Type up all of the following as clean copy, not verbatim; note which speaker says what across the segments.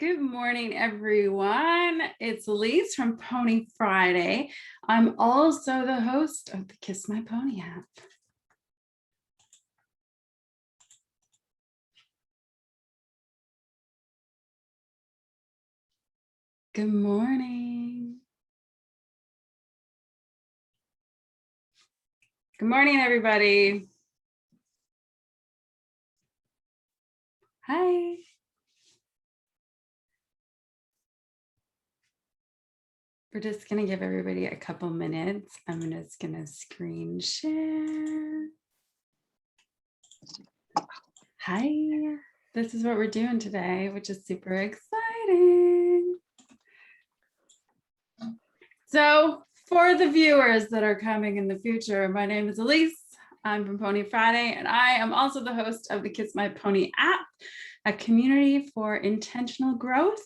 Speaker 1: Good morning, everyone. It's Elise from Pony Friday. I'm also the host of the Kiss My Pony app. Good morning. Good morning, everybody. Hi. We're just going to give everybody a couple minutes. I'm just going to screen share. Hi. This is what we're doing today, which is super exciting. So for the viewers that are coming in the future, my name is Elise. I'm from Pony Friday, and I am also the host of the Kiss My Pony app, a community for intentional growth.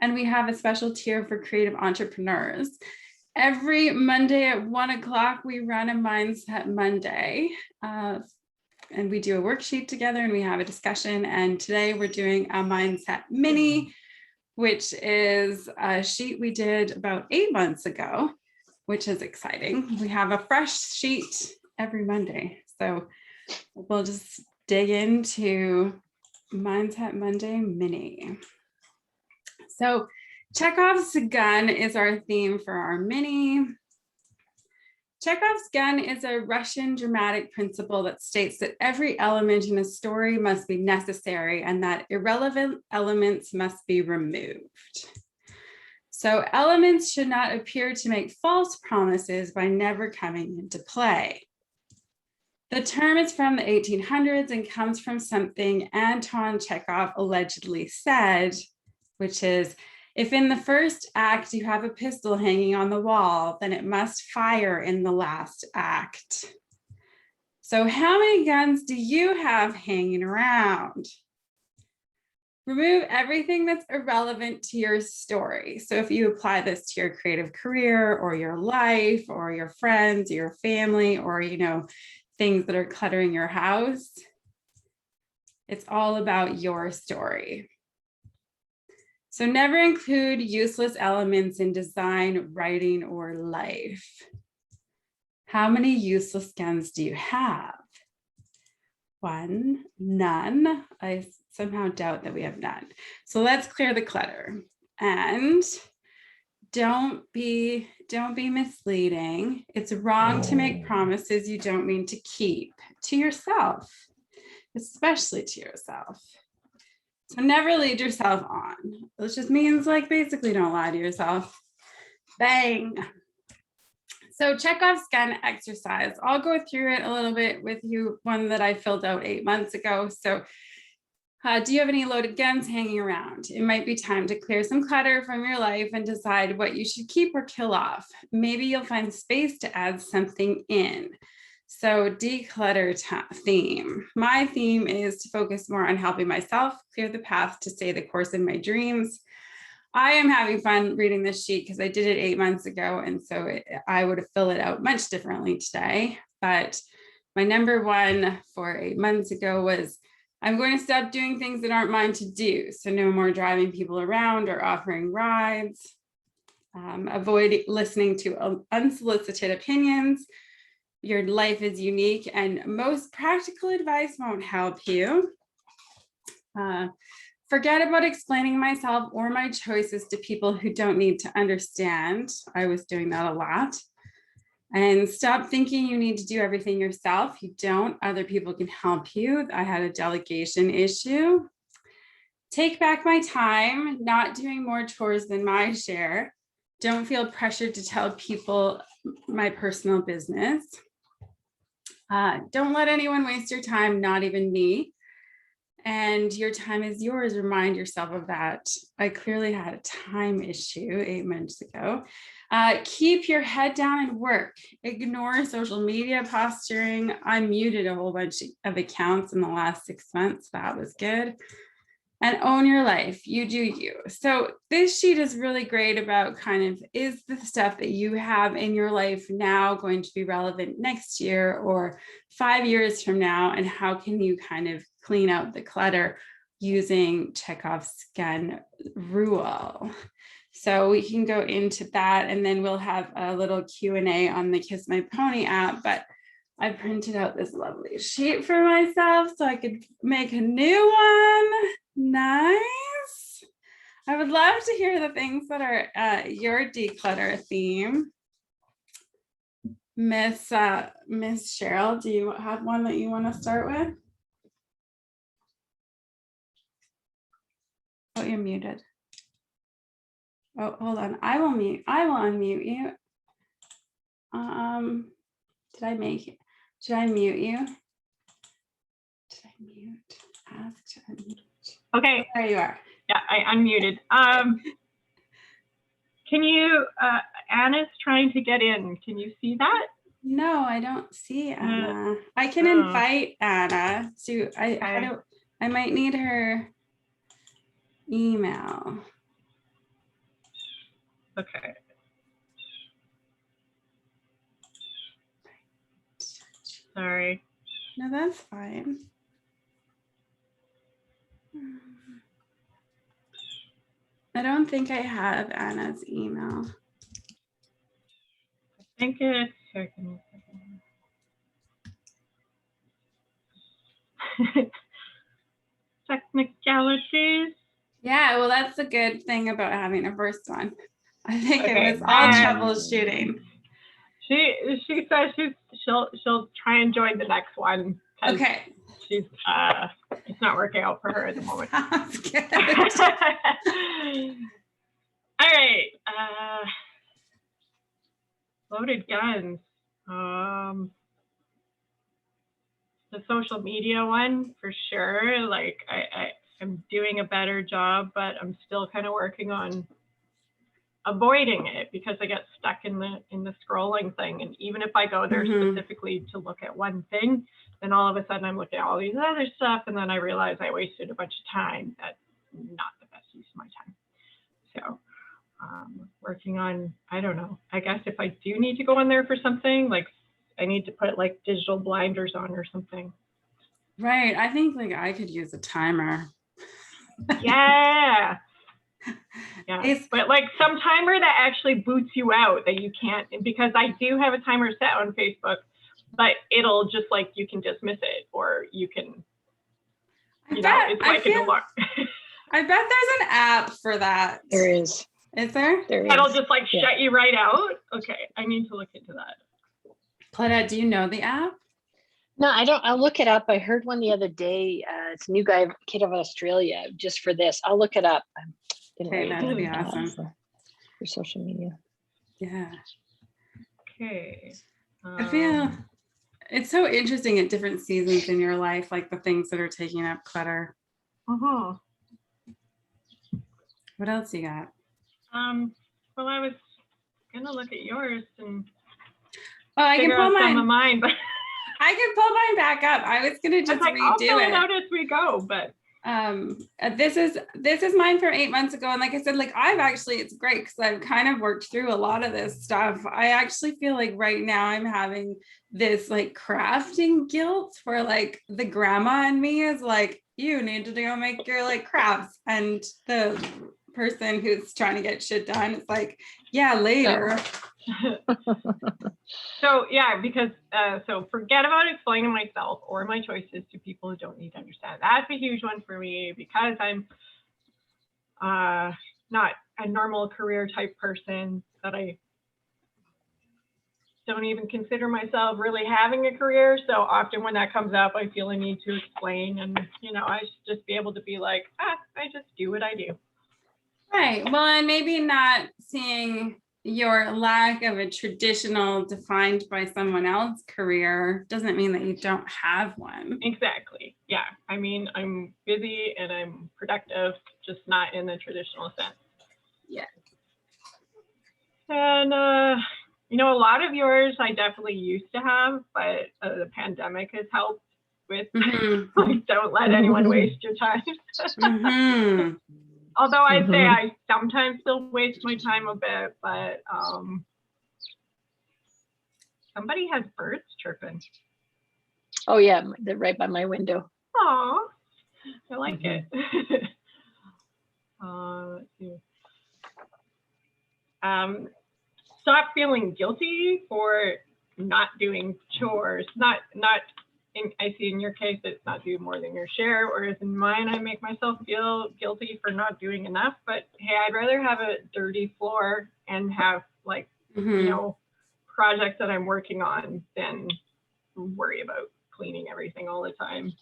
Speaker 1: And we have a special tier for creative entrepreneurs. Every Monday at 1 o'clock, we run a Mindset Monday. And we do a worksheet together and we have a discussion. And today we're doing a Mindset Mini, which is a sheet we did about 8 months ago, which is exciting. We have a fresh sheet every Monday. So we'll just dig into Mindset Monday Mini. So Chekhov's gun is our theme for our mini. Chekhov's gun is a Russian dramatic principle that states that every element in a story must be necessary and that irrelevant elements must be removed. So elements should not appear to make false promises by never coming into play. The term is from the 1800s and comes from something Anton Chekhov allegedly said, which is, if in the first act you have a pistol hanging on the wall, then it must fire in the last act. So how many guns do you have hanging around? Remove everything that's irrelevant to your story. So if you apply this to your creative career or your life or your friends, your family, or, things that are cluttering your house, it's all about your story. So never include useless elements in design, writing, or life. How many useless guns do you have? 1, none. I somehow doubt that we have none. So let's clear the clutter. And don't be misleading. It's wrong to make promises you don't mean to keep to yourself, especially to yourself. So never lead yourself on. It just means basically don't lie to yourself. Bang. So Chekhov's gun exercise. I'll go through it a little bit with you, one that I filled out 8 months ago. So do you have any loaded guns hanging around? It might be time to clear some clutter from your life and decide what you should keep or kill off. Maybe you'll find space to add something in. So declutter theme. My theme is to focus more on helping myself clear the path to stay the course in my dreams. I am having fun reading this sheet because I did it 8 months ago. And so I would have filled it out much differently today. But my number one for 8 months ago was, I'm going to stop doing things that aren't mine to do. So no more driving people around or offering rides. Avoid listening to unsolicited opinions. Your life is unique and most practical advice won't help you. Forget about explaining myself or my choices to people who don't need to understand. I was doing that a lot. And stop thinking you need to do everything yourself. You don't. Other people can help you. I had a delegation issue. Take back my time, not doing more chores than my share. Don't feel pressured to tell people my personal business. Don't let anyone waste your time, not even me. And your time is yours. Remind yourself of that. I clearly had a time issue 8 months ago. Keep your head down and work. Ignore social media posturing. I muted a whole bunch of accounts in the last 6 months. That was good. And own your life. You do you. So this sheet is really great about is the stuff that you have in your life now going to be relevant next year or 5 years from now? And how can you clean out the clutter using Chekhov's scan rule. So we can go into that, and then we'll have a little Q&A on the Kiss My Pony app. But I printed out this lovely sheet for myself so I could make a new one. Nice. I would love to hear the things that are your declutter theme. Miss Cheryl, do you have one that you want to start with? Oh, you're muted. Oh, hold on. I will unmute you. Did I mute you? Did I mute? Ask to unmute.
Speaker 2: Okay.
Speaker 1: There you are.
Speaker 2: Yeah, I unmuted. Can you, Anna's trying to get in. Can you see that?
Speaker 1: No, I don't see Anna. I can invite Anna. So I might need her email.
Speaker 2: Okay. Sorry.
Speaker 1: No, that's fine. I don't think I have Anna's email.
Speaker 2: I think it's here. Technicalities.
Speaker 1: Yeah, well, that's the good thing about having a first one. I think it was all troubleshooting.
Speaker 2: She says she'll try and join the next one.
Speaker 1: Okay.
Speaker 2: She's it's not working out for her at the moment.
Speaker 1: Sounds good.
Speaker 2: All right. Loaded guns. The social media one for sure. Like I'm doing a better job, but I'm still kind of working on avoiding it because I get stuck in the scrolling thing. And even if I go there specifically to look at one thing, then all of a sudden I'm looking at all these other stuff, and then I realize I wasted a bunch of time. That's not the best use of my time. So working on, I don't know, I guess if I do need to go on there for something, like I need to put like digital blinders on or something.
Speaker 1: Right. I think like I could use a timer.
Speaker 2: Yeah. Yeah, but like some timer that actually boots you out that you can't, because I do have a timer set on Facebook, but it'll just like, you can dismiss it, or you can, you know, it's like an alarm.
Speaker 1: I bet there's an app for that.
Speaker 3: There is.
Speaker 1: Is there?
Speaker 3: There is.
Speaker 2: It'll just like shut you right out. Okay, I need to look into that.
Speaker 1: Claudette, do you know the app?
Speaker 3: No, I don't. I'll look it up. I heard one the other day. It's a new kid of Australia just for this. I'll look it up.
Speaker 1: Okay, that'd be awesome.
Speaker 3: For social media.
Speaker 1: Yeah.
Speaker 2: Okay.
Speaker 1: I feel it's so interesting at different seasons in your life, like the things that are taking up clutter.
Speaker 2: Uh-huh.
Speaker 1: What else you got?
Speaker 2: Well, I was gonna look at yours and
Speaker 1: I can pull
Speaker 2: some of mine, but
Speaker 1: I can pull mine back up. I was gonna just redo
Speaker 2: I'll fill it out as we go, but
Speaker 1: this is mine from 8 months ago, and like I said, like it's great because I've kind of worked through a lot of this stuff. I actually feel like right now I'm having this like crafting guilt where like the grandma in me is like, you need to go make your like crafts, and the person who's trying to get shit done is like, yeah, later.
Speaker 2: So yeah, because so forget about explaining myself or my choices to people who don't need to understand. That's a huge one for me because I'm not a normal career type person, that I don't even consider myself really having a career. So often when that comes up, I feel a need to explain, and you know, I should just be able to be like, I just do what I do.
Speaker 1: Right. Well, and maybe not seeing your lack of a traditional defined by someone else's career doesn't mean that you don't have one.
Speaker 2: Exactly. Yeah. I mean, I'm busy and I'm productive, just not in the traditional sense.
Speaker 1: Yeah.
Speaker 2: And, you know, a lot of yours I definitely used to have, but the pandemic has helped with, like, don't let anyone waste your time. Although I'd say I sometimes still waste my time a bit, but somebody has birds chirping.
Speaker 3: Oh yeah, they're right by my window.
Speaker 2: Oh, I like it. Let's see. Stop feeling guilty for not doing chores. I see in your case it's not doing more than your share, whereas in mine I make myself feel guilty for not doing enough. But hey, I'd rather have a dirty floor and have like projects that I'm working on than worry about cleaning everything all the time.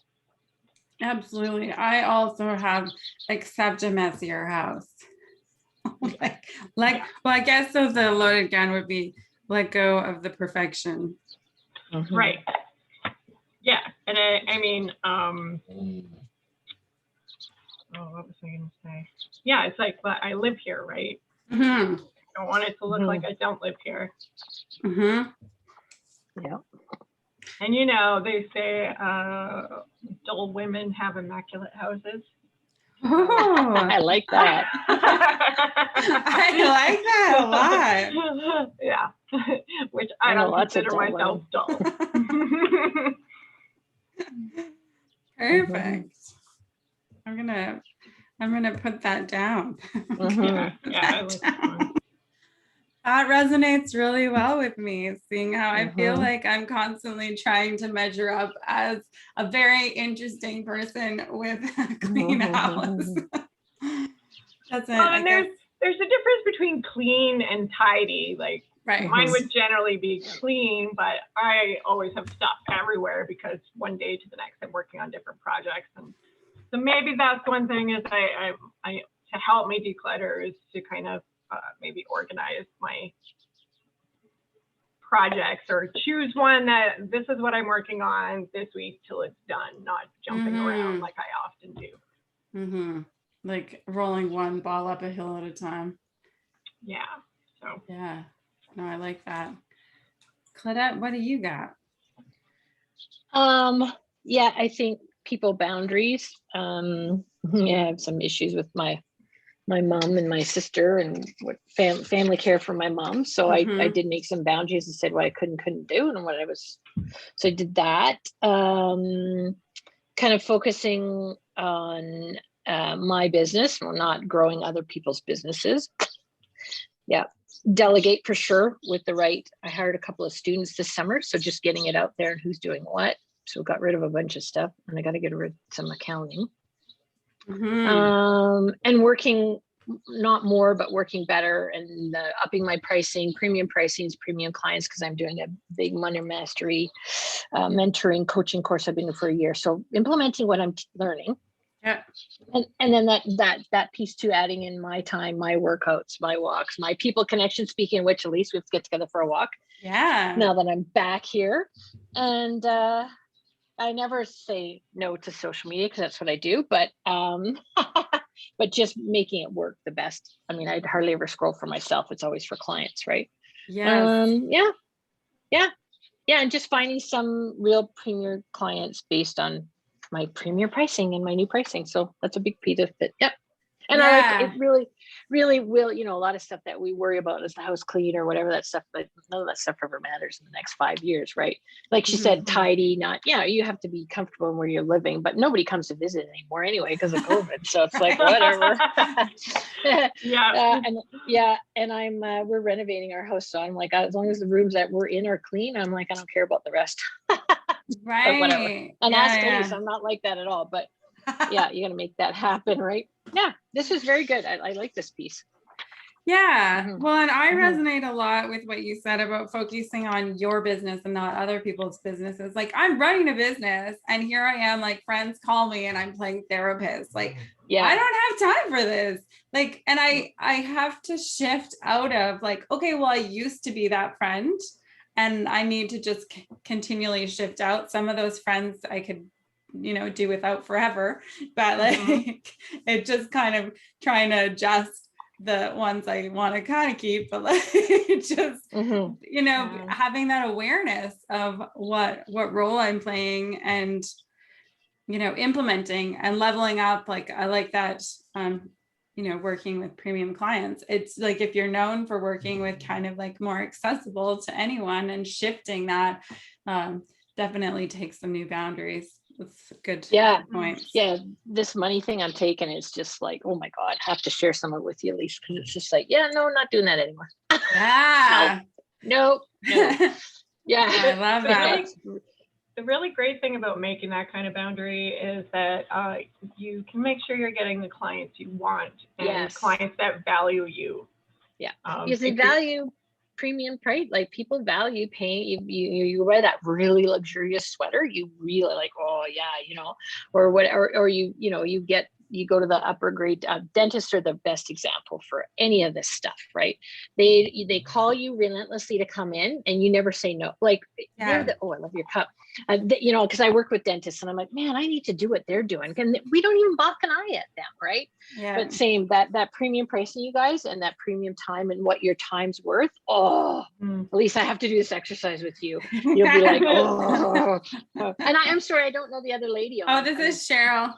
Speaker 1: Absolutely. I also have accept a messier house. Well, I guess so the loaded gun would be let go of the perfection.
Speaker 2: Right. Yeah. And I mean, what was I going to say? Yeah, it's like, but I live here, right? I don't want it to look like I don't live here.
Speaker 3: Yeah.
Speaker 2: And they say dull women have immaculate houses.
Speaker 1: Oh,
Speaker 3: I like that.
Speaker 1: I like that a lot.
Speaker 2: Yeah, which I don't consider
Speaker 3: dull
Speaker 2: myself dull.
Speaker 1: Perfect. I'm gonna put that down.
Speaker 2: Yeah, I like that one.
Speaker 1: That resonates really well with me, seeing how I feel like I'm constantly trying to measure up as a very interesting person with a clean house.
Speaker 2: Well, and there's a difference between clean and tidy. Like mine would generally be clean, but I always have stuff everywhere because one day to the next I'm working on different projects, and so maybe that's one thing is I to help me declutter is to kind of maybe organize my projects or choose one that this is what I'm working on this week till it's done, not jumping around like I often do.
Speaker 1: Like rolling one ball up a hill at a time.
Speaker 2: Yeah. So.
Speaker 1: Yeah. No, I like that. Claudette, what do you got?
Speaker 3: Yeah, I think people boundaries. I have some issues with my mom and my sister and what family care for my mom. So I did make some boundaries and said what I couldn't do and what I was. So I did that. Kind of focusing on my business, or not growing other people's businesses. Yeah. Delegate for sure with the right. I hired a couple of students this summer. So just getting it out there and who's doing what. So got rid of a bunch of stuff and I got to get rid of some accounting. And working not more, but working better and upping my pricing, premium clients, because I'm doing a big money mastery mentoring coaching course I've been doing for a year. So implementing what I'm learning.
Speaker 1: Yeah.
Speaker 3: And then that piece too, adding in my time, my workouts, my walks, my people connection, speaking of which, Elise, we have to get together for a walk.
Speaker 1: Yeah.
Speaker 3: Now that I'm back here. And I never say no to social media because that's what I do, but but just making it work the best. I mean, I'd hardly ever scroll for myself. It's always for clients, right?
Speaker 1: Yes.
Speaker 3: Yeah. And just finding some real premier clients based on my premier pricing and my new pricing. So that's a big piece of it. Yep. And it really will, a lot of stuff that we worry about is the house clean or whatever that stuff, but none of that stuff ever matters in the next 5 years, right? Like she said, tidy, you have to be comfortable in where you're living, but nobody comes to visit anymore anyway because of COVID. So it's like, whatever. And we're renovating our house. So I'm like, as long as the rooms that we're in are clean, I'm like, I don't care about the rest.
Speaker 1: Right.
Speaker 3: But whatever. And ask Elise, I'm not like that at all, but yeah, you got to make that happen, right? Yeah, this is very good. I like this piece.
Speaker 1: Yeah. Well, and I resonate a lot with what you said about focusing on your business and not other people's businesses. Like I'm running a business and here I am, like friends call me and I'm playing therapist. Like, I don't have time for this. Like, and I have to shift out of like, okay, well, I used to be that friend and I need to just continually shift out. Some of those friends I could do without forever, but like it just kind of trying to adjust the ones I want to kind of keep, but like just having that awareness of what role I'm playing and implementing and leveling up. Like I like that working with premium clients. It's like if you're known for working with kind of like more accessible to anyone and shifting that definitely takes some new boundaries. That's a good
Speaker 3: Yeah.
Speaker 1: point.
Speaker 3: Yeah, this money thing I'm taking is just like, oh my God, I have to share some of it with you, Elise, because it's just like, yeah, no, not doing that anymore.
Speaker 1: Yeah.
Speaker 3: No. Yeah.
Speaker 1: I love that.
Speaker 2: The really great thing about making that kind of boundary is that you can make sure you're getting the clients you want and
Speaker 3: Yes.
Speaker 2: clients that value you.
Speaker 3: Yeah, because they value premium price. Like people value paying. You wear that really luxurious sweater, you really like, oh yeah, you know, or whatever, or you go to the upper grade. Dentists are the best example for any of this stuff, right? They call you relentlessly to come in, and you never say no. Like they're the, oh, I love your cup. You know, because I work with dentists, and I'm like, man, I need to do what they're doing, and we don't even balk an eye at them, right?
Speaker 1: Yeah.
Speaker 3: But same that premium pricing, you guys, and that premium time and what your time's worth. Oh, at least I have to do this exercise with you. You'll be like, oh. And I'm sorry, I don't know the other lady.
Speaker 1: Oh, this is Cheryl.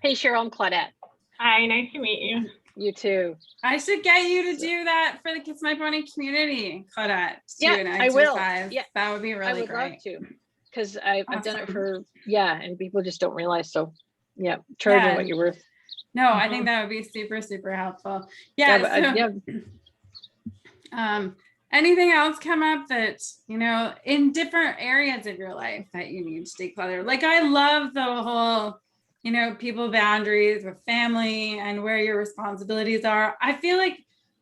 Speaker 3: Hey, Cheryl, I'm Claudette.
Speaker 2: Hi, nice to meet you.
Speaker 3: You too.
Speaker 1: I should get you to do that for the Kiss My Pony community, Claudette.
Speaker 3: Yeah, I will. Yeah,
Speaker 1: that would be really
Speaker 3: I would
Speaker 1: great.
Speaker 3: love to, because I've done it
Speaker 1: Awesome.
Speaker 3: for, and people just don't realize. So yeah, charging what you're worth.
Speaker 1: No, I think that would be super, super helpful. Yeah. Anything else come up that, you know, in different areas of your life that you need to declutter? Like I love the whole, you know, people boundaries with family and where your responsibilities are. I feel like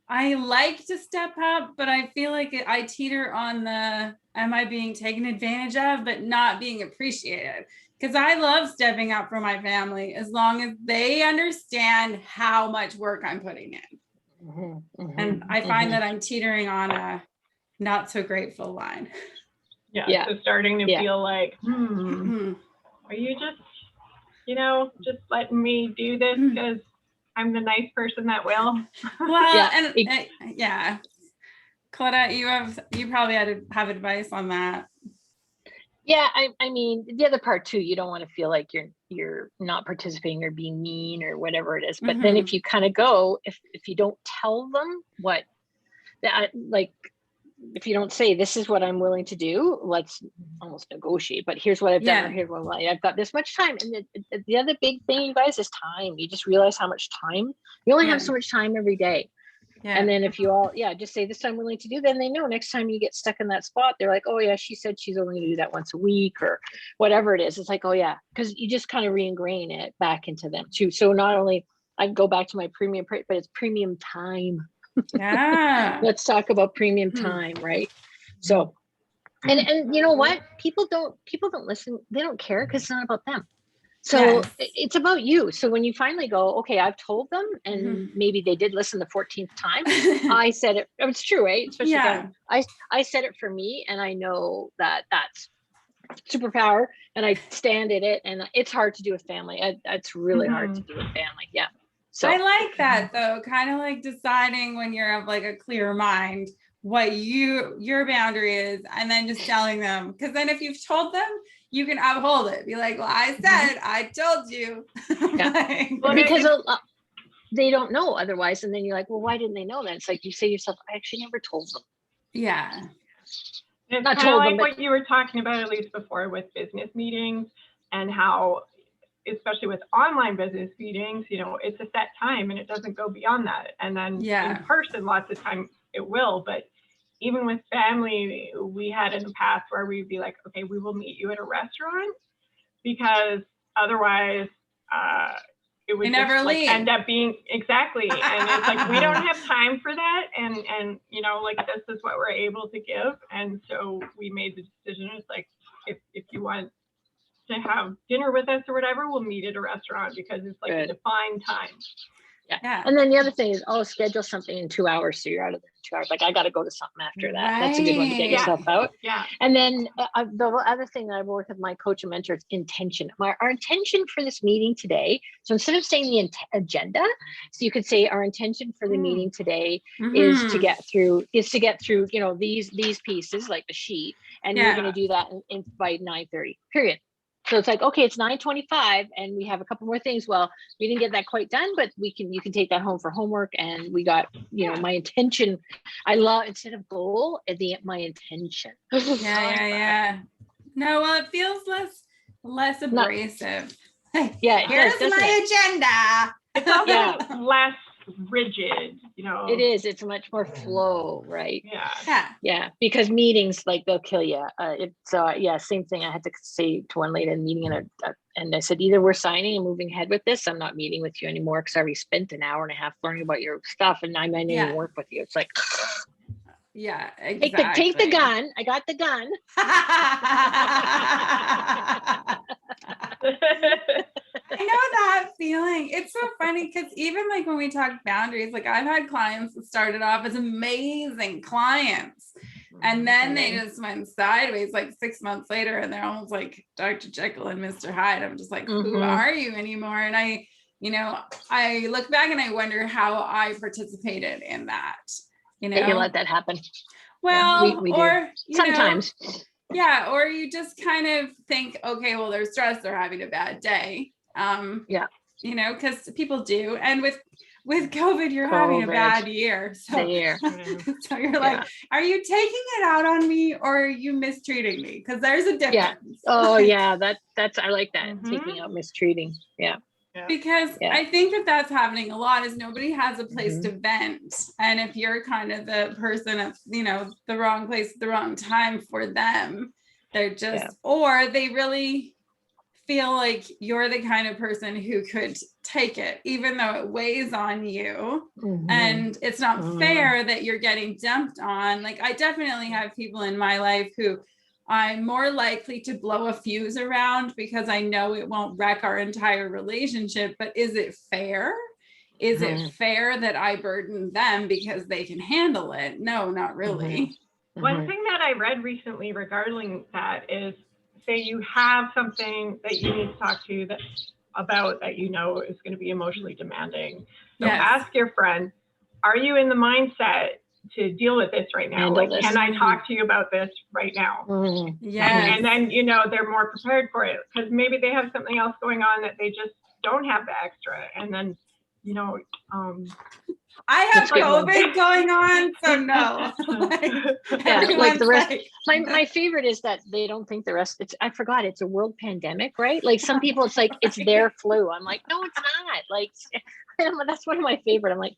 Speaker 1: I like to step up, but I feel like I teeter on the, am I being taken advantage of, but not being appreciated? Because I love stepping up for my family as long as they understand how much work I'm putting in. And I find that I'm teetering on a not so grateful line.
Speaker 2: Yeah. So starting to feel like, are you just, you know, just letting me do this because I'm the nice person that will?
Speaker 1: Well, Claudette, you probably have advice on that.
Speaker 3: Yeah, I mean, the other part too, you don't want to feel like you're not participating or being mean or whatever it is. But then if you kind of go, if you don't tell them what that, like, if you don't say, this is what I'm willing to do, let's almost negotiate, but here's what I've done, or here's what I've got this much time. And the other big thing, you guys, is time. You just realize how much time, you only have so much time every day. Yeah. And then if you all, just say this I'm willing to do, then they know next time you get stuck in that spot, they're like, oh yeah, she said she's only gonna do that once a week or whatever it is. It's like, oh yeah, because you just kind of re-ingrain it back into them too. So not only I go back to my premium, but it's premium time.
Speaker 1: Yeah.
Speaker 3: Let's talk about premium time, right? So, and you know what? People don't listen. They don't care because it's not about them. So it's about you. So when you finally go, okay, I've told them, and maybe they did listen the 14th time. I said it. It's true, right? Especially I said it for me, and I know that that's superpower, and I stand in it. And it's hard to do with family. It's really hard to do with family. Yeah. So
Speaker 1: I like that though. Kind of like deciding when you're of like a clear mind what your boundary is, and then just telling them. Because then if you've told them, you can uphold it. Be like, well, I said, I told you.
Speaker 3: Well, because they don't know otherwise. And then you're like, well, why didn't they know that? It's like you say to yourself, I actually never told them.
Speaker 2: Yeah. It's kind of like what you were talking about, at least before, with business meetings, and how, especially with online business meetings, you know, it's a set time and it doesn't go beyond that. And then in person, lots of time it will, but even with family, we had in the past where we'd be like, okay, we will meet you at a restaurant, because otherwise it would never like end up being and it's like, we don't have time for that, and you know, like, this is what we're able to give. And so we made the decision, it's like, if you want to have dinner with us or whatever, we'll meet at a restaurant, because it's like a defined time.
Speaker 3: Yeah. And then the other thing is, schedule something in 2 hours, so you're out of there in 2 hours. Like, I got to go to something after that. That's a good one to get yourself out. Yeah. And then the other thing that I work with my coach and mentor is intention. Our intention for this meeting today. So instead of saying the agenda, so you could say our intention for the meeting today is to get through, you know, these pieces, like the sheet, and we're going to do that by 9:30. Period. So it's like, okay, it's 9:25 and we have a couple more things. Well, we didn't get that quite done, but you can take that home for homework. And we got, you know, my intention. I love, instead of goal, my intention.
Speaker 1: Yeah. No, well, it feels less
Speaker 3: Not-
Speaker 1: abrasive.
Speaker 3: Yeah, it
Speaker 1: Here's
Speaker 3: does, doesn't
Speaker 1: my
Speaker 3: it?
Speaker 1: agenda.
Speaker 2: It's also
Speaker 3: Yeah.
Speaker 2: less rigid, you know.
Speaker 3: It is. It's much more flow, right?
Speaker 2: Yeah.
Speaker 1: Yeah.
Speaker 3: Yeah, because meetings, like, they'll kill you. Yeah, same thing. I had to say to one lady in a meeting, and I said, either we're signing and moving ahead with this. I'm not meeting with you anymore because I already spent an hour and a half learning about your stuff, and I might not even work with you. It's like,
Speaker 1: Yeah, exactly.
Speaker 3: take the gun. I got the gun.
Speaker 1: I know that feeling. It's so funny because even like when we talk boundaries, like I've had clients that started off as amazing clients, and then they just went sideways like 6 months later, and they're almost like Dr. Jekyll and Mr. Hyde. I'm just like, who are you anymore? And I look back and I wonder how I participated in that. You
Speaker 3: let that happen.
Speaker 1: Well,
Speaker 3: we
Speaker 1: or
Speaker 3: do. Sometimes.
Speaker 1: Yeah, or you just kind of think, okay, well, they're stressed, they're having a bad day. Because people do. And with COVID, you're having a bad year. So, so you're like, are you taking it out on me or are you mistreating me? Because there's a difference.
Speaker 3: Oh, yeah, that's I like that. Taking out mistreating. Yeah.
Speaker 1: Because I think that's happening a lot is nobody has a place to vent. And if you're kind of the person at, the wrong place at the wrong time for them, they're just, or they really feel like you're the kind of person who could take it, even though it weighs on you. And it's not fair that you're getting dumped on. Like I definitely have people in my life who I'm more likely to blow a fuse around because I know it won't wreck our entire relationship. But is it fair? Is it fair that I burden them because they can handle it? No, not really.
Speaker 2: One thing that I read recently regarding that is, say you have something that you need to talk to about that is going to be emotionally demanding. So ask your friend, are you in the mindset to deal with this right now? Like, can I talk to you about this right now? And then, they're more prepared for it because maybe they have something else going on that they just don't have the extra. And then,
Speaker 1: I have COVID going on, so no.
Speaker 3: Like the rest. My favorite is that they don't think the rest. I forgot it's a world pandemic, right? Like some people, it's like it's their flu. I'm like, no, it's not. Like that's one of my favorite. I'm like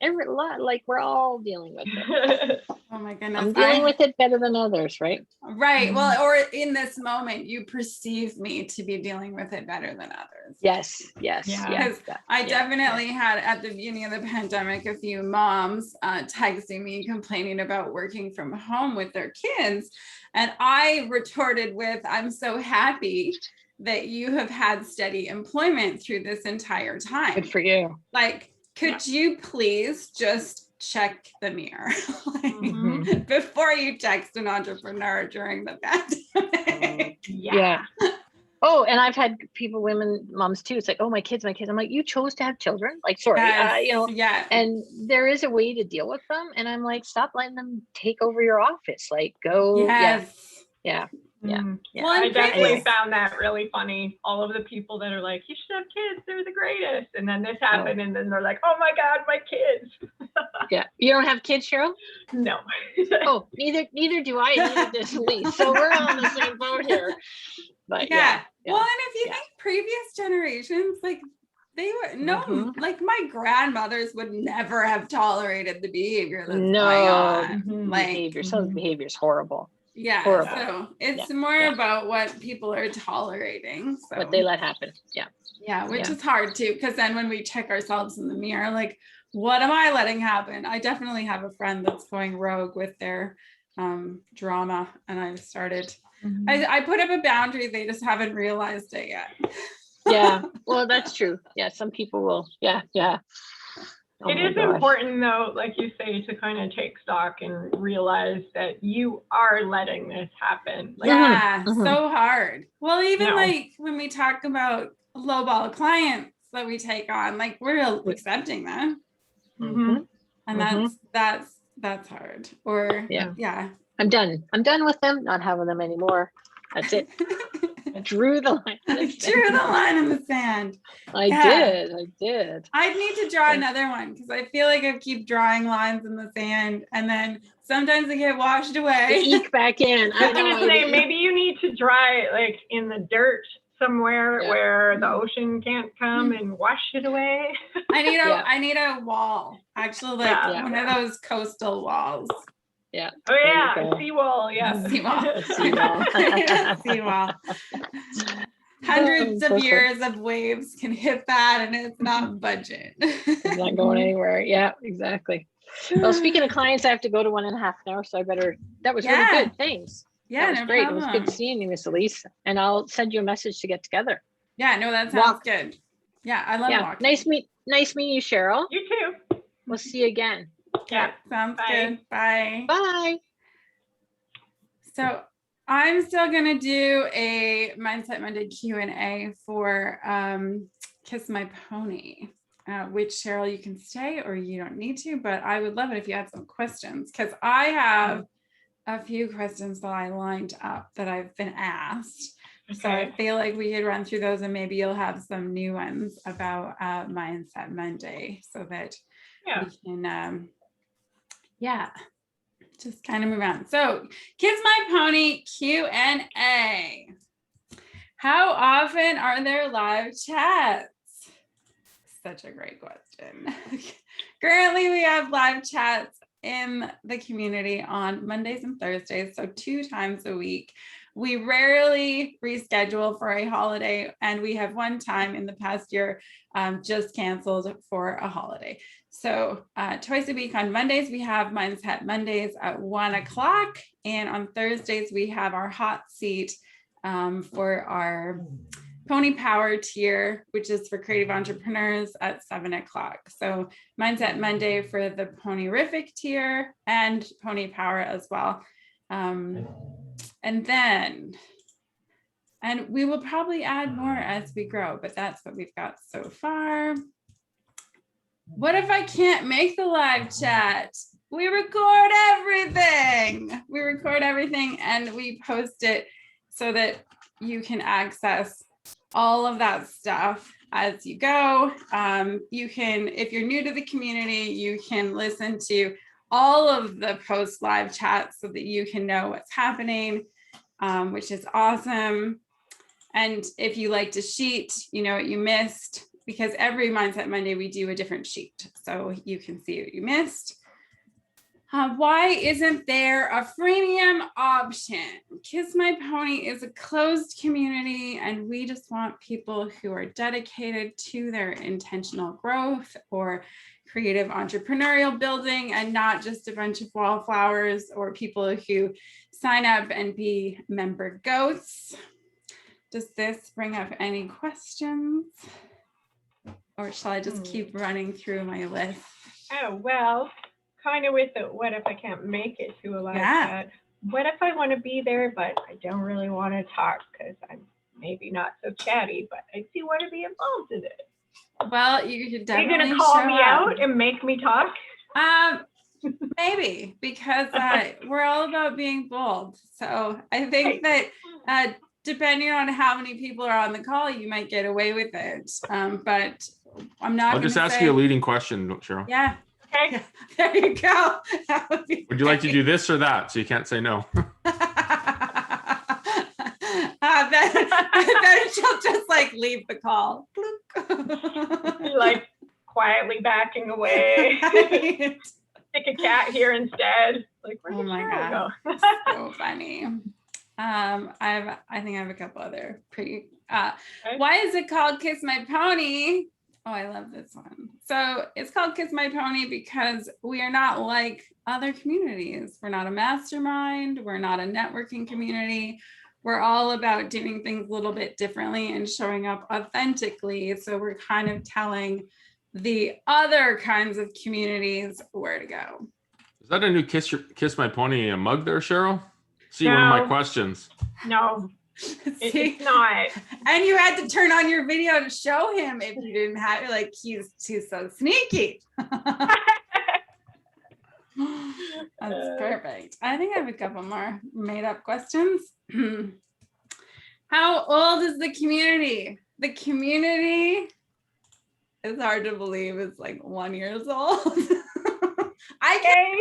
Speaker 3: we're all dealing with it.
Speaker 1: Oh my goodness,
Speaker 3: I'm dealing with it better than others, right?
Speaker 1: Right. Well, or in this moment, you perceive me to be dealing with it better than others.
Speaker 3: Yes.
Speaker 1: Because I definitely had at the beginning of the pandemic a few moms texting me complaining about working from home with their kids, and I retorted with, "I'm so happy that you have had steady employment through this entire time.
Speaker 3: Good for you.
Speaker 1: Like, could you please just check the mirror before you text an entrepreneur during the pandemic?"
Speaker 2: Yeah.
Speaker 3: Oh, and I've had women, moms too. It's like, oh, my kids. I'm like, you chose to have children. Like, sorry, and there is a way to deal with them. And I'm like, stop letting them take over your office. Like, go. Yeah.
Speaker 2: Well, I definitely found that really funny. All of the people that are like, you should have kids, they're the greatest. And then this happened, and then they're like, oh my God, my kids.
Speaker 3: You don't have kids, Cheryl?
Speaker 2: No.
Speaker 3: Oh, neither do I, neither does Elise. So we're on the same boat here. But
Speaker 1: well, and if you think previous generations, like they were like my grandmothers would never have tolerated the behavior that's going on. Like
Speaker 3: some of the behavior is horrible.
Speaker 1: Yeah, horrible. So it's more about what people are tolerating. So.
Speaker 3: What they let happen.
Speaker 1: Yeah, which is hard too, because then when we check ourselves in the mirror, like, what am I letting happen? I definitely have a friend that's going rogue with their drama, and I've started. I put up a boundary; they just haven't realized it yet.
Speaker 3: Yeah, well, that's true. Yeah, some people will. Yeah.
Speaker 2: It is important, though, like you say, to kind of take stock and realize that you are letting this happen. Like,
Speaker 1: so hard. Well, even like when we talk about lowball clients that we take on, like we're accepting them, and that's hard. Or
Speaker 3: I'm done with them. Not having them anymore. That's it. I drew the line.
Speaker 1: Drew the line in the sand.
Speaker 3: I did.
Speaker 1: I'd need to draw another one because I feel like I keep drawing lines in the sand, and then sometimes they get washed away.
Speaker 3: They eke back in.
Speaker 2: I was gonna say maybe you need to draw it like in the dirt somewhere
Speaker 3: Yeah.
Speaker 2: where the ocean can't come and wash it away.
Speaker 3: Yeah.
Speaker 1: I need a wall, actually, like
Speaker 2: Yeah.
Speaker 1: one of those coastal walls.
Speaker 3: Yeah.
Speaker 2: Oh
Speaker 3: There you
Speaker 2: yeah,
Speaker 3: go.
Speaker 2: a seawall. Yeah.
Speaker 1: Seawall.
Speaker 3: A seawall.
Speaker 1: Seawall. Hundreds of
Speaker 3: Perfect.
Speaker 1: years of waves can hit that and it's not budget.
Speaker 3: It's not going anywhere. Yeah, exactly. Well, speaking of clients, I have to go to 1.5 hours, so I better. That was really
Speaker 1: Yeah.
Speaker 3: good. Thanks.
Speaker 1: Yeah,
Speaker 3: That was
Speaker 1: no
Speaker 3: great.
Speaker 1: problem.
Speaker 3: It was good seeing you, Miss Elise. And I'll send you a message to get together.
Speaker 1: Yeah, no, that sounds
Speaker 3: Walk.
Speaker 1: good. Yeah, I love
Speaker 3: Yeah.
Speaker 1: walking.
Speaker 3: Nice meeting you, Cheryl.
Speaker 2: You too.
Speaker 3: We'll see you again.
Speaker 2: Yeah.
Speaker 1: Sounds
Speaker 2: Bye.
Speaker 1: good. Bye.
Speaker 3: Bye.
Speaker 1: So I'm still gonna do a Mindset Monday Q&A for Kiss My Pony, which Cheryl, you can stay or you don't need to, but I would love it if you had some questions because I have a few questions that I lined up that I've been asked. So I feel like we could run through those and maybe you'll have some new ones about Mindset Monday so that we can, just kind of move on. So Kiss My Pony Q&A. How often are there live chats? Such a great question. Currently, we have live chats in the community on Mondays and Thursdays, so 2 times a week. We rarely reschedule for a holiday, and we have one time in the past year just canceled for a holiday. So twice a week on Mondays, we have Mindset Mondays at 1 o'clock. And on Thursdays, we have our hot seat for our Pony Power tier, which is for creative entrepreneurs at 7 o'clock. So Mindset Monday for the Ponyrific tier and Pony Power as well. And we will probably add more as we grow, but that's what we've got so far. What if I can't make the live chat? We record everything. We record everything and we post it so that you can access all of that stuff as you go. You can, if you're new to the community, you can listen to all of the post live chats so that you can know what's happening, which is awesome. And if you like to sheet, you know what you missed, because every Mindset Monday we do a different sheet, so you can see what you missed. Why isn't there a freemium option? Kiss My Pony is a closed community, and we just want people who are dedicated to their intentional growth or creative entrepreneurial building, and not just a bunch of wallflowers or people who sign up and be member ghosts. Does this bring up any questions? Or shall I just keep running through my list?
Speaker 2: Oh, well, kind of with the what if I can't make it to a live chat? What if I want to be there, but I don't really want to talk because I'm maybe not so chatty, but I do want to be involved in it?
Speaker 1: Well, you could definitely.
Speaker 2: Are you going to call me out and make me talk?
Speaker 1: Maybe, because we're all about being bold. So I think that depending on how many people are on the call, you might get away with it. But I'm not.
Speaker 4: I'll just ask you a leading question, Cheryl.
Speaker 1: Yeah.
Speaker 2: Okay.
Speaker 1: Yeah. There you go.
Speaker 4: Would you like to do this or that? So you can't say no.
Speaker 1: Then she'll just like leave the call.
Speaker 2: Like quietly backing away.
Speaker 1: Right.
Speaker 2: Stick a cat here instead. Like, where
Speaker 1: Oh
Speaker 2: did
Speaker 1: my
Speaker 2: Cheryl
Speaker 1: God.
Speaker 2: go?
Speaker 1: So funny. I think I have a couple other pretty. Why is it called Kiss My Pony? Oh, I love this one. So it's called Kiss My Pony because we are not like other communities. We're not a mastermind. We're not a networking community. We're all about doing things a little bit differently and showing up authentically. So we're kind of telling the other kinds of communities where to go.
Speaker 4: Is that a new Kiss My Pony mug there, Cheryl? See, one of my questions.
Speaker 2: No, it's not.
Speaker 1: And you had to turn on your video to show him if you didn't have it. Like, he's so sneaky. That's perfect. I think I have a couple more made up questions. How old is the community? The community, it's hard to believe, it's like 1 year old. I can't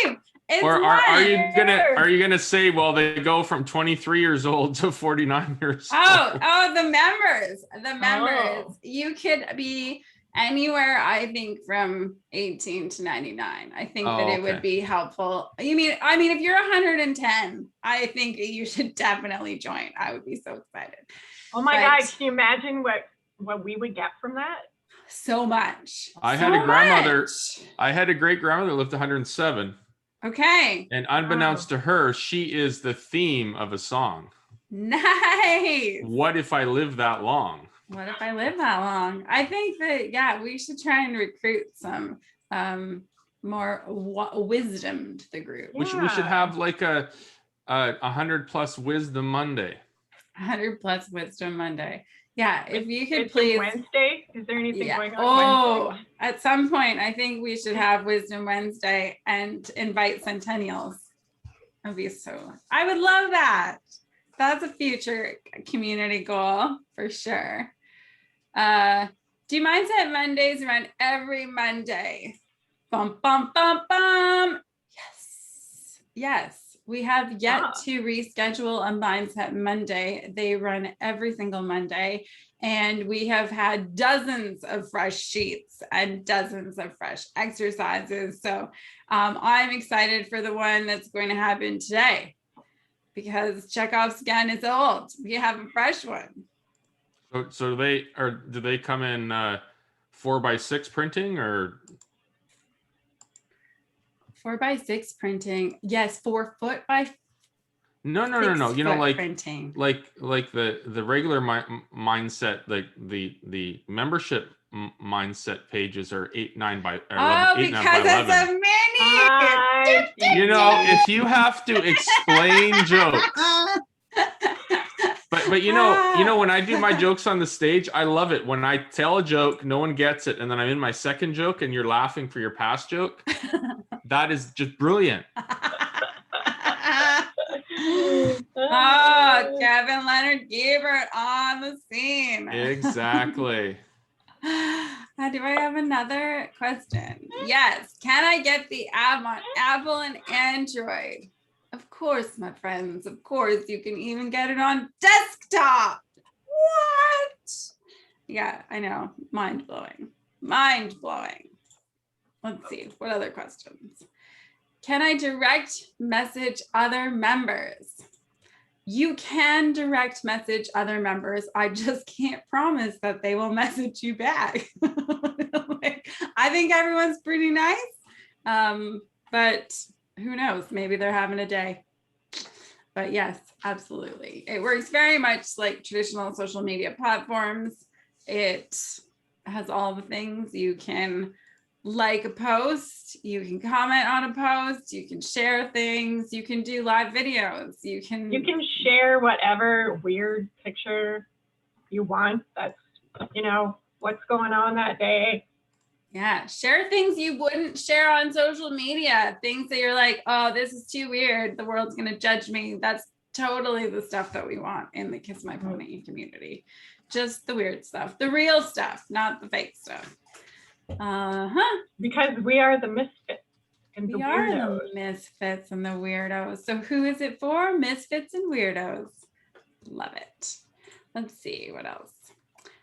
Speaker 1: believe It's
Speaker 4: Or are you
Speaker 1: one.
Speaker 4: gonna say, well, they go from 23 years old to 49 years old?
Speaker 1: The members. The members.
Speaker 2: Oh.
Speaker 1: You could be anywhere, I think, from 18 to 99. I think that it would
Speaker 4: Okay.
Speaker 1: be helpful. I mean, if you're 110, I think you should definitely join. I would be so excited.
Speaker 2: Oh my
Speaker 1: But-
Speaker 2: God, can you imagine what we would get from that?
Speaker 1: So much.
Speaker 4: I
Speaker 1: So
Speaker 4: had a grandmother.
Speaker 1: much.
Speaker 4: I had a great grandmother that lived 107,
Speaker 1: Okay.
Speaker 4: and unbeknownst to her, she is the theme of a song.
Speaker 1: Nice.
Speaker 4: What if I live that long?
Speaker 1: What if I live that long? I think that, yeah, we should try and recruit some more wisdom to the group.
Speaker 4: We should have like a 100+ Wisdom Monday.
Speaker 1: 100 plus Wisdom Monday. Yeah, if you could
Speaker 2: It's
Speaker 1: please.
Speaker 2: Wednesday. Is there anything
Speaker 1: Yeah.
Speaker 2: going on
Speaker 1: Oh,
Speaker 2: Wednesday?
Speaker 1: at some point, I think we should have Wisdom Wednesday and invite centennials. That'd be so. I would love that. That's a future community goal for sure. Do Mindset Mondays run every Monday? Bum bum bum bum. Yes, yes. We have yet to reschedule a Mindset Monday. They run every single Monday. And we have had dozens of fresh sheets and dozens of fresh exercises. So I'm excited for the one that's going to happen today because Chekhov's gun is old. We have a fresh one.
Speaker 4: So do they come in 4x6 printing or
Speaker 1: 4x6 printing? Yes, 4 foot by
Speaker 4: no.
Speaker 1: 6
Speaker 4: You know,
Speaker 1: foot
Speaker 4: like
Speaker 1: printing.
Speaker 4: like the regular mindset, like the membership mindset pages are 8-9 by 11,
Speaker 1: Oh,
Speaker 4: 8
Speaker 1: because
Speaker 4: by
Speaker 1: it's
Speaker 4: 11.
Speaker 1: a mini.
Speaker 4: You know, if you have to explain jokes, but you know, when I do my jokes on the stage, I love it when I tell a joke, no one gets it, and then I'm in my second joke, and you're laughing for your past joke. That is just brilliant.
Speaker 1: Oh, Kevin Leonard Giebert on the scene.
Speaker 4: Exactly.
Speaker 1: Do I have another question? Yes. Can I get the app on Apple and Android? Of course, my friends. Of course. You can even get it on desktop. What? Yeah, I know. Mind blowing. Mind blowing. Let's see. What other questions? Can I direct message other members? You can direct message other members. I just can't promise that they will message you back. I think everyone's pretty nice, but who knows? Maybe they're having a day. But yes, absolutely. It works very much like traditional social media platforms. It has all the things. You can like a post, you can comment on a post, you can share things, you can do live videos, you can
Speaker 2: share whatever weird picture you want. That's, what's going on that day.
Speaker 1: Yeah, share things you wouldn't share on social media, things that you're like, oh, this is too weird, the world's gonna judge me. That's totally the stuff that we want in the Kiss My Pony community. Just the weird stuff, the real stuff, not the fake stuff.
Speaker 2: Because we are the misfits and the
Speaker 1: We are
Speaker 2: weirdos.
Speaker 1: the misfits and the weirdos. So who is it for? Misfits and weirdos. Love it. Let's see what else.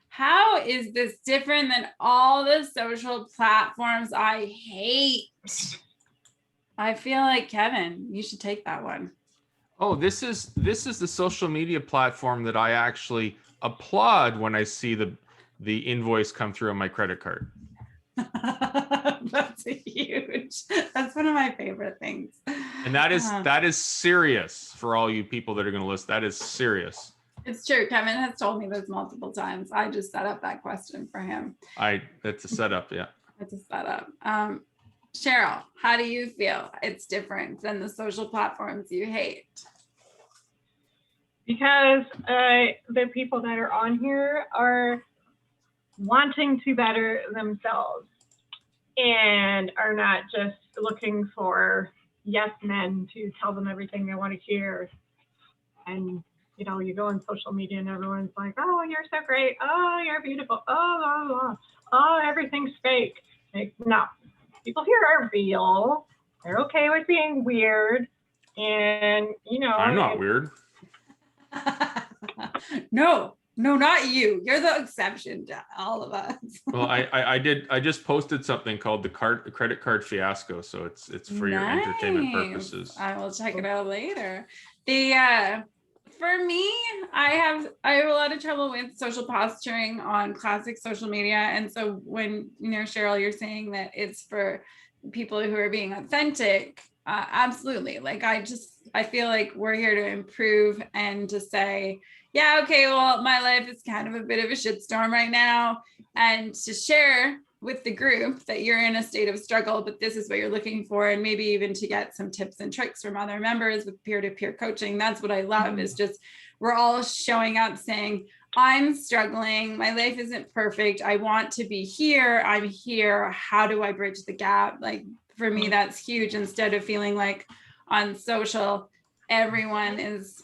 Speaker 1: How is this different than all the social platforms I hate? I feel like Kevin, you should take that one.
Speaker 4: Oh, this is the social media platform that I actually applaud when I see the invoice come through on my credit card.
Speaker 1: That's one of my favorite things.
Speaker 4: And that is serious for all you people that are going to listen. That is serious.
Speaker 1: It's true. Kevin has told me this multiple times. I just set up that question for him.
Speaker 4: That's a setup. Yeah.
Speaker 1: It's a setup. Cheryl, how do you feel it's different than the social platforms you hate?
Speaker 2: Because the people that are on here are wanting to better themselves and are not just looking for yes men to tell them everything they want to hear. And you go on social media and everyone's like, oh, you're so great, oh, you're beautiful, oh, everything's fake. Like, no, people here are real, They're okay with being weird. And, you know,
Speaker 4: I'm not weird.
Speaker 1: No, not you. You're the exception to all of us.
Speaker 4: Well, I just posted something called the credit card fiasco, so it's for your entertainment purposes.
Speaker 1: I will check it out later. For me, I have a lot of trouble with social posturing on classic social media. And so when, you know, Cheryl, you're saying that it's for people who are being authentic, absolutely. Like, I feel like we're here to improve and to say, yeah, okay, well, my life is kind of a bit of a shitstorm right now, and to share with the group that you're in a state of struggle, but this is what you're looking for, and maybe even to get some tips and tricks from other members with peer-to-peer coaching. That's what I love, is just we're all showing up saying, I'm struggling, my life isn't perfect, I want to be here, I'm here, how do I bridge the gap? Like, for me, that's huge, instead of feeling like on social everyone is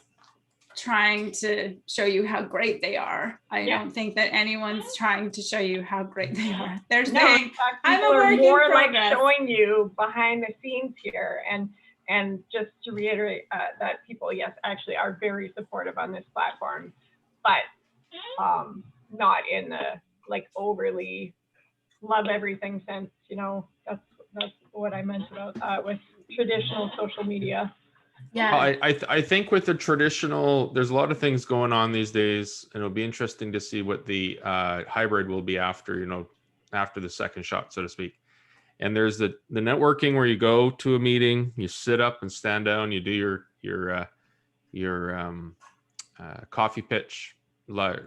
Speaker 1: trying to show you how great they are. I don't think that anyone's trying to show you how great they are. They're saying,
Speaker 2: in fact,
Speaker 1: I'm a
Speaker 2: people are
Speaker 1: work in
Speaker 2: more like
Speaker 1: progress.
Speaker 2: showing you behind the scenes here. And just to reiterate that people, yes, actually are very supportive on this platform, but not in the like overly love everything sense. You know, that's what I meant about with traditional social media.
Speaker 1: Yeah.
Speaker 4: I think with the traditional, there's a lot of things going on these days, and it'll be interesting to see what the hybrid will be after, you know, after the second shot, so to speak. And there's the networking where you go to a meeting, you sit up and stand down, you do your coffee pitch, what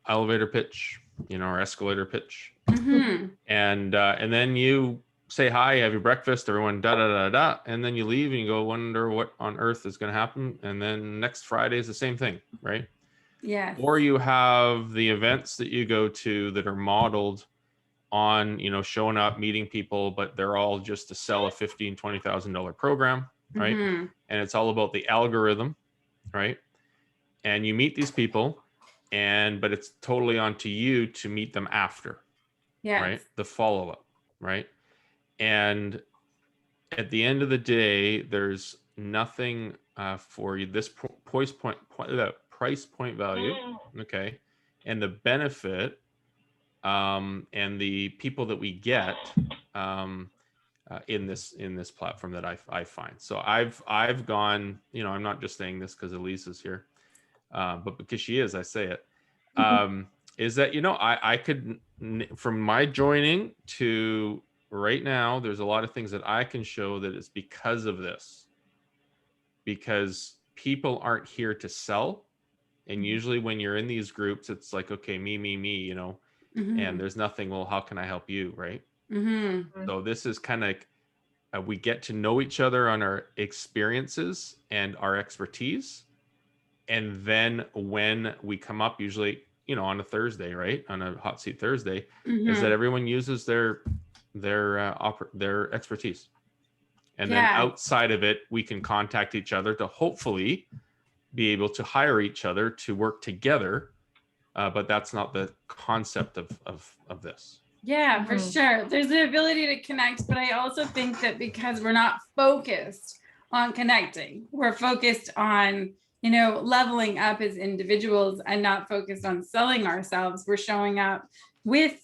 Speaker 4: elevator pitch, you know, or escalator pitch, and then you say hi, have your breakfast, everyone, and then you leave and you go wonder what on earth is going to happen. And then next Friday is the same thing, right?
Speaker 1: Yeah.
Speaker 4: Or you have the events that you go to that are modeled on, you know, showing up, meeting people, but they're all just to sell a $15,000-$20,000 program, right? And it's all about the algorithm, right? And you meet these people, but it's totally on to you to meet them after, right? The follow-up, right? And at the end of the day, there's nothing for you. This price point value, okay, and the benefit, and the people that we get in this platform that I find. So I've gone, you know, I'm not just saying this because Elise is here, but because she is, I say it. Is that, you know, I could, from my joining to right now, there's a lot of things that I can show that it's because of this, because people aren't here to sell. And usually when you're in these groups, it's like, okay, me, you know, and there's nothing, well, how can I help you? Right. So this is kind of, we get to know each other on our experiences and our expertise. And then when we come up, usually, you know, on a Thursday, right, on a hot seat Thursday, is that everyone uses their expertise, and then outside of it, we can contact each other to hopefully be able to hire each other to work together. But that's not the concept of this.
Speaker 1: Yeah, for sure. There's the ability to connect, but I also think that because we're not focused on connecting, we're focused on, you know, leveling up as individuals and not focused on selling ourselves. We're showing up with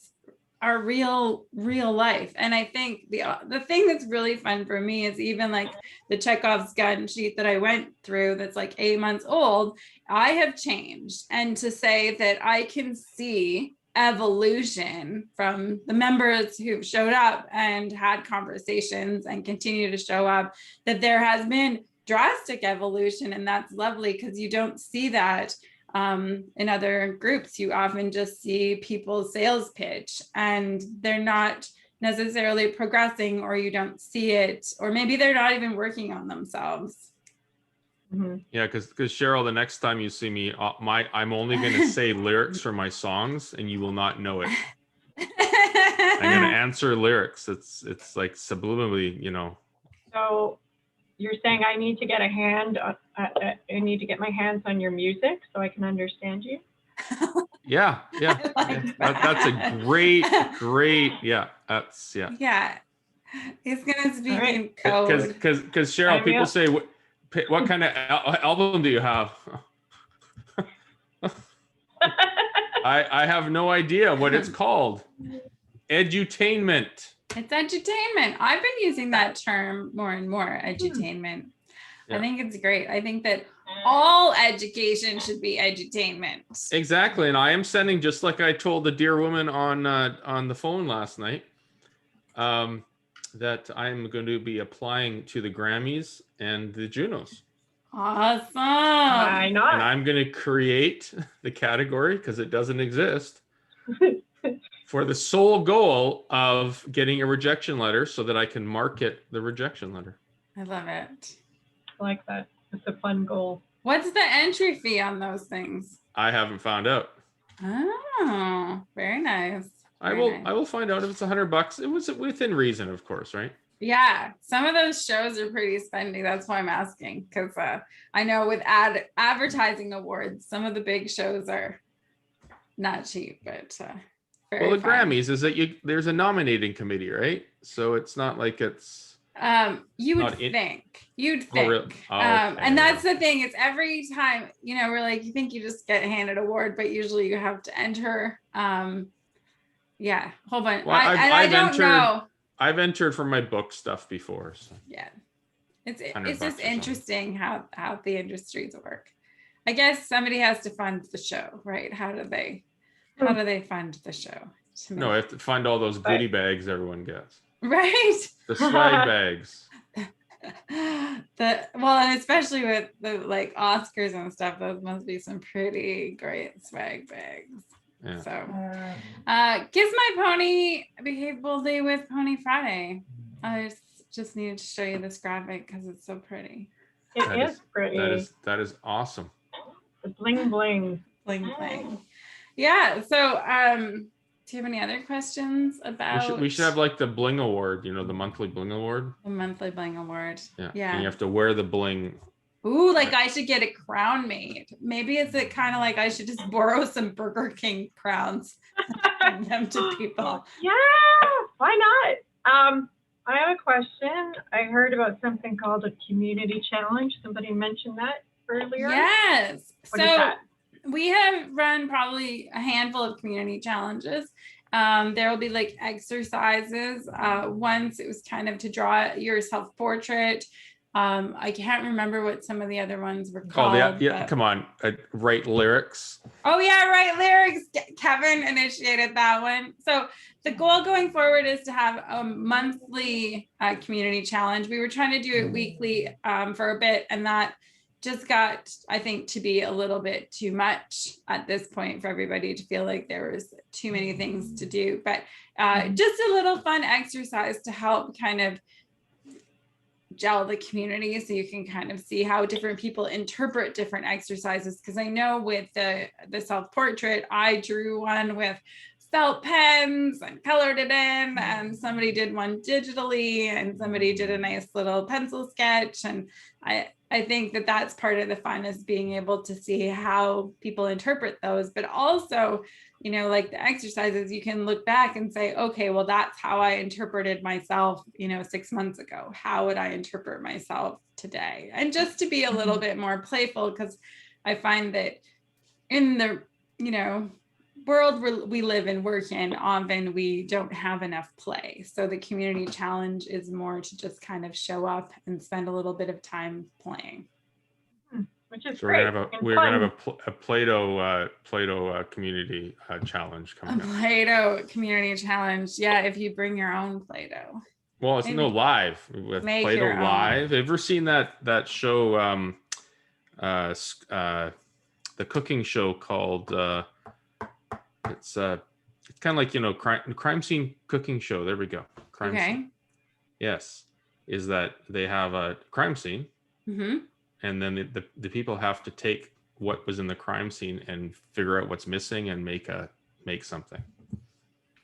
Speaker 1: our real life. And I think the thing that's really fun for me is even like the Chekhov's gun sheet that I went through that's like 8 months old, I have changed. And to say that I can see evolution from the members who've showed up and had conversations and continue to show up, that there has been drastic evolution. And that's lovely, because you don't see that in other groups. You often just see people's sales pitch and they're not necessarily progressing, or you don't see it, or maybe they're not even working on themselves.
Speaker 4: Yeah, because Cheryl, the next time you see me, I'm only going to say lyrics for my songs, and you will not know it. I'm going to answer lyrics. It's like subliminally, you know. So
Speaker 2: you're saying I need to get I need to get my hands on your music so I can understand you?
Speaker 4: Yeah. That's a great, yeah.
Speaker 1: He's gonna speak
Speaker 2: right.
Speaker 1: in code.
Speaker 4: Because Cheryl,
Speaker 2: I
Speaker 4: people
Speaker 2: will.
Speaker 4: say, what kind of album do you have? I have no idea what it's called. Edutainment.
Speaker 1: It's edutainment. I've been using that term more and more, edutainment.
Speaker 4: Yeah.
Speaker 1: I think it's great. I think that all education should be edutainment.
Speaker 4: Exactly. And I am sending, just like I told the dear woman on the phone last night, that I'm going to be applying to the Grammys and the Junos.
Speaker 1: Awesome.
Speaker 2: Why
Speaker 4: And
Speaker 2: not?
Speaker 4: I'm going to create the category, because it doesn't exist, for the sole goal of getting a rejection letter so that I can market the rejection letter.
Speaker 1: I love it.
Speaker 2: I like that. It's a fun goal.
Speaker 1: What's the entry fee on those things?
Speaker 4: I haven't found out.
Speaker 1: Oh, very nice.
Speaker 4: I will find out if it's $100. It was within reason, of course, right?
Speaker 1: Yeah, some of those shows are pretty spendy. That's why I'm asking, because I know with advertising awards, some of the big shows are not cheap, but very
Speaker 4: Well, the
Speaker 1: fun.
Speaker 4: Grammys is that there's a nominating committee, right? So it's not like it's
Speaker 1: you would
Speaker 4: not
Speaker 1: think you'd
Speaker 4: Oh, really?
Speaker 1: think
Speaker 4: Oh,
Speaker 1: and
Speaker 4: okay.
Speaker 1: that's the thing, it's every time, you know, we're like, you think you just get handed an award, but usually you have to enter yeah, hold on.
Speaker 4: Well,
Speaker 1: I don't
Speaker 4: entered,
Speaker 1: know.
Speaker 4: I've entered for my book stuff before. So.
Speaker 1: Yeah, it's
Speaker 4: $100
Speaker 1: just
Speaker 4: or something.
Speaker 1: interesting how the industries work. I guess somebody has to fund the show, right? How do they fund the show?
Speaker 4: No, I have to find all those goodie bags everyone gets.
Speaker 1: Right.
Speaker 4: The swag bags.
Speaker 1: Well, and especially with the like Oscars and stuff, those must be some pretty great swag bags.
Speaker 4: Yeah.
Speaker 1: So Kiss My Pony Behave Boldly with Pony Friday. I just needed to show you this graphic because it's so pretty.
Speaker 2: It is pretty.
Speaker 4: That is awesome.
Speaker 2: The bling bling.
Speaker 1: Bling bling. Yeah. So do you have any other questions about
Speaker 4: We should have like the bling award, you know, the monthly bling award.
Speaker 1: the monthly bling award?
Speaker 4: Yeah.
Speaker 1: Yeah.
Speaker 4: And you have to wear the bling.
Speaker 1: Ooh, like I should get a crown made. Maybe it's kind of like I should just borrow some Burger King crowns and give them to people.
Speaker 2: Yeah, why not? I have a question. I heard about something called a community challenge. Somebody mentioned that earlier.
Speaker 1: Yes.
Speaker 2: What is
Speaker 1: So
Speaker 2: that?
Speaker 1: we have run probably a handful of community challenges. There will be like exercises. Once it was kind of to draw your self-portrait. I can't remember what some of the other ones were called.
Speaker 4: Oh, yeah. Come on. Write lyrics.
Speaker 1: Oh, yeah, right. Lyrics. Kevin initiated that one. So the goal going forward is to have a monthly community challenge. We were trying to do it weekly for a bit, and that just got, I think, to be a little bit too much at this point for everybody to feel like there was too many things to do. But just a little fun exercise to help kind of gel the community so you can kind of see how different people interpret different exercises. Because I know with the self-portrait, I drew one with felt pens and colored it in, and somebody did one digitally, and somebody did a nice little pencil sketch. And I think that that's part of the fun, is being able to see how people interpret those, but also, you know, like the exercises, you can look back and say, okay, well, that's how I interpreted myself, you know, 6 months ago. How would I interpret myself today? And just to be a little bit more playful, because I find that in the, you know, world we live and work in, often we don't have enough play. So the community challenge is more to just kind of show up and spend a little bit of time playing.
Speaker 2: Which is
Speaker 4: So
Speaker 2: great.
Speaker 4: we're gonna have a Play-Doh community challenge coming up.
Speaker 1: A Play-Doh community challenge. Yeah, if you bring your own Play-Doh.
Speaker 4: Well, it's no live with
Speaker 1: Make
Speaker 4: Play-Doh
Speaker 1: your own.
Speaker 4: live. Have you ever seen that show? The cooking show called it's kind of like, you know, crime scene cooking show. There we go. Crime scene. Yes, is that they have a crime scene, and then the people have to take what was in the crime scene and figure out what's missing and make something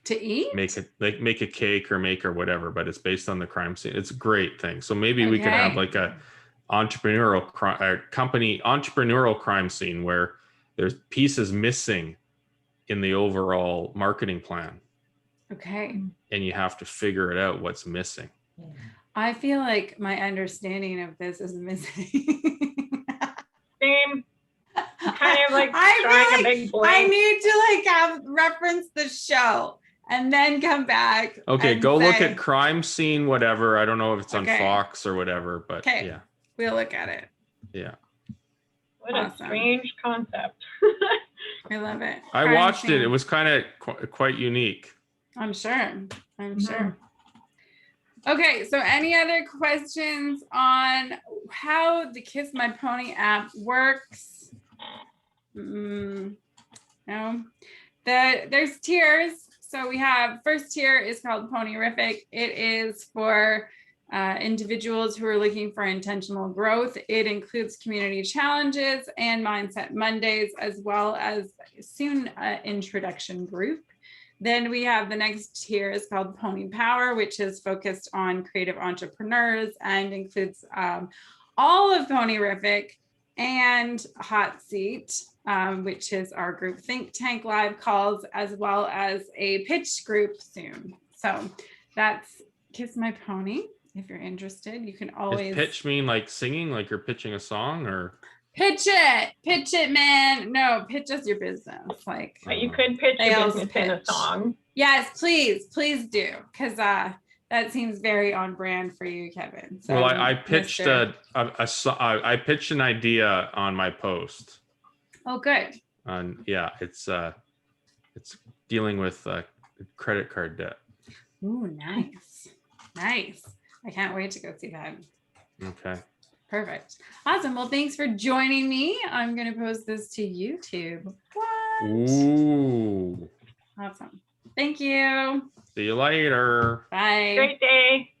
Speaker 1: to eat.
Speaker 4: Make a cake or whatever, but it's based on the crime scene. It's a great thing. So maybe we could have like a entrepreneurial crime scene where there's pieces missing in the overall marketing plan.
Speaker 1: Okay.
Speaker 4: And you have to figure it out what's missing.
Speaker 1: I feel like my understanding of this is missing.
Speaker 2: Same. Kind of like
Speaker 1: I
Speaker 2: drawing
Speaker 1: feel
Speaker 2: a
Speaker 1: like
Speaker 2: big
Speaker 1: I
Speaker 2: blank.
Speaker 1: need to like have reference the show and then come back.
Speaker 4: Okay,
Speaker 1: and
Speaker 4: go look
Speaker 1: say,
Speaker 4: at crime scene, whatever. I don't know if it's on
Speaker 1: Okay.
Speaker 4: Fox or whatever, but
Speaker 1: Okay.
Speaker 4: yeah,
Speaker 1: We'll look at it.
Speaker 4: yeah.
Speaker 2: What
Speaker 1: Awesome.
Speaker 2: a strange concept.
Speaker 1: I love it.
Speaker 4: I
Speaker 1: Crime
Speaker 4: watched it.
Speaker 1: scene.
Speaker 4: It was kind of quite unique.
Speaker 1: I'm sure. I'm
Speaker 2: Mhm.
Speaker 1: sure. Okay, so any other questions on how the Kiss My Pony app works? No. There's tiers. So we have first tier is called Ponyrific. It is for individuals who are looking for intentional growth. It includes community challenges and Mindset Mondays, as well as soon introduction group. Then we have the next tier is called Pony Power, which is focused on creative entrepreneurs and includes all of Ponyrific and Hot Seat, which is our group think tank live calls, as well as a pitch group soon. So that's Kiss My Pony. If you're interested, you can always
Speaker 4: Does pitch mean like singing, like you're pitching a song, or
Speaker 1: pitch it, man. No, pitch us your business. Like,
Speaker 2: But you could pitch your
Speaker 1: Sales
Speaker 2: business in a
Speaker 1: pitch.
Speaker 2: song.
Speaker 1: yes, please do, because that seems very on brand for you, Kevin. So,
Speaker 4: well, I pitched
Speaker 1: Mr.
Speaker 4: I pitched an idea on my post.
Speaker 1: Oh, good.
Speaker 4: Yeah, it's dealing with credit card debt.
Speaker 1: Ooh, nice. I can't wait to go see that.
Speaker 4: Okay.
Speaker 1: Perfect. Awesome. Well, thanks for joining me. I'm going to post this to YouTube. What?
Speaker 4: Ooh.
Speaker 1: Awesome. Thank you.
Speaker 4: See you later.
Speaker 1: Bye.
Speaker 2: Great day.